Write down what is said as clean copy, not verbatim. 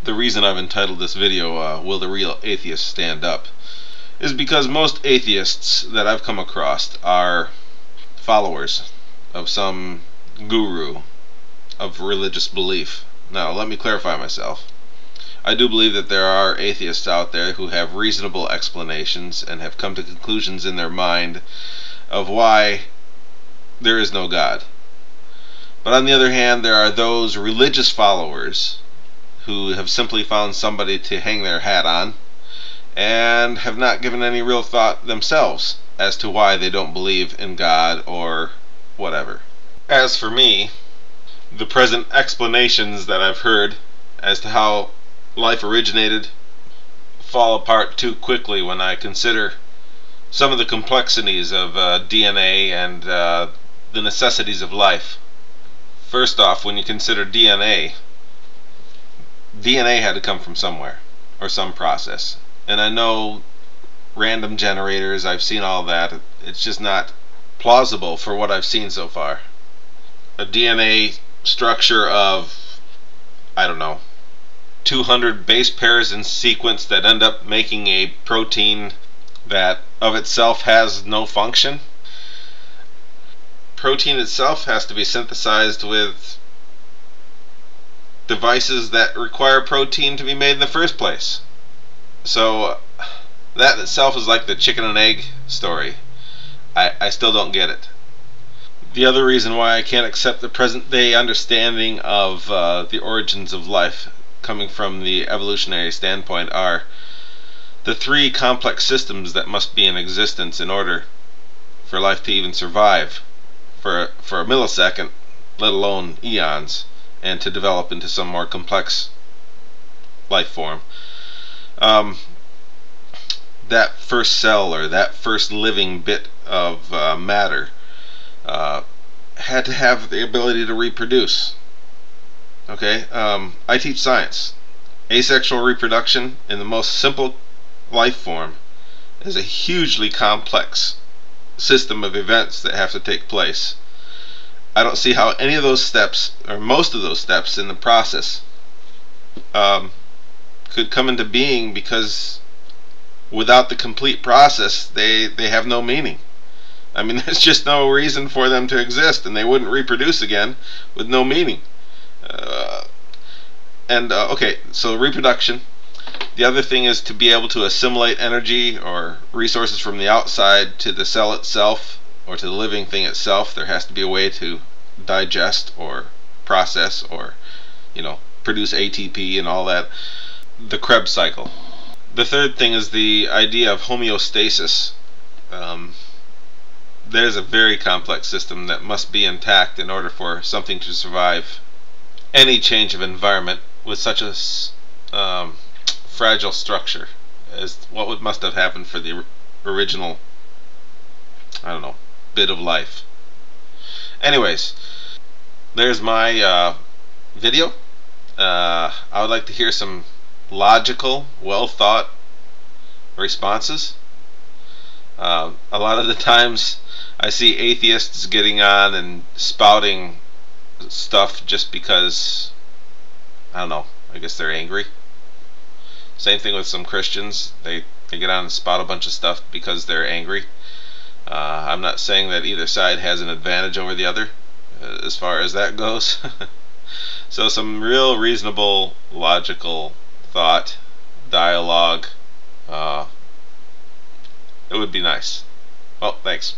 the reason I've entitled this video, Will the Real Atheist Stand Up? Is because most atheists that I've come across are followers of some guru of religious belief. Now, let me clarify myself. I do believe that there are atheists out there who have reasonable explanations and have come to conclusions in their mind of why there is no God. But on the other hand, there are those religious followers who have simply found somebody to hang their hat on and have not given any real thought themselves as to why they don't believe in God or whatever. As for me, the present explanations that I've heard as to how life originated fall apart too quickly when I consider some of the complexities of DNA and the necessities of life. First off, when you consider DNA had to come from somewhere or some process. And I know random generators, I've seen all that. It's just not plausible for what I've seen so far. A DNA structure of, I don't know, 200 base pairs in sequence that end up making a protein that of itself has no function. Protein itself has to be synthesized with devices that require protein to be made in the first place. So that in itself is like the chicken and egg story. I still don't get it. The other reason why I can't accept the present day understanding of the origins of life coming from the evolutionary standpoint are the three complex systems that must be in existence in order for life to even survive for a millisecond, let alone eons, and to develop into some more complex life form. That first cell, or that first living bit of matter, had to have the ability to reproduce. Okay, I teach science. Asexual reproduction in the most simple life form is a hugely complex system of events that have to take place. I don't see how any of those steps, or most of those steps in the process, could come into being, because without the complete process they have no meaning. I mean, there's just no reason for them to exist, and they wouldn't reproduce again with no meaning. Okay, so reproduction. The other thing is to be able to assimilate energy or resources from the outside to the cell itself, or to the living thing itself. There has to be a way to digest or process or, produce ATP and all that. The Krebs cycle. The third thing is the idea of homeostasis. There's a very complex system that must be intact in order for something to survive any change of environment with such a fragile structure as what must have happened for the original, bit of life. Anyways, there's my video. I would like to hear some logical, well thought responses. A lot of the times I see atheists getting on and spouting stuff just because, I guess they're angry. Same thing with some Christians. They get on and spout a bunch of stuff because they're angry. I'm not saying that either side has an advantage over the other as far as that goes. So some real reasonable, logical thought, dialogue, it would be nice. Well, thanks.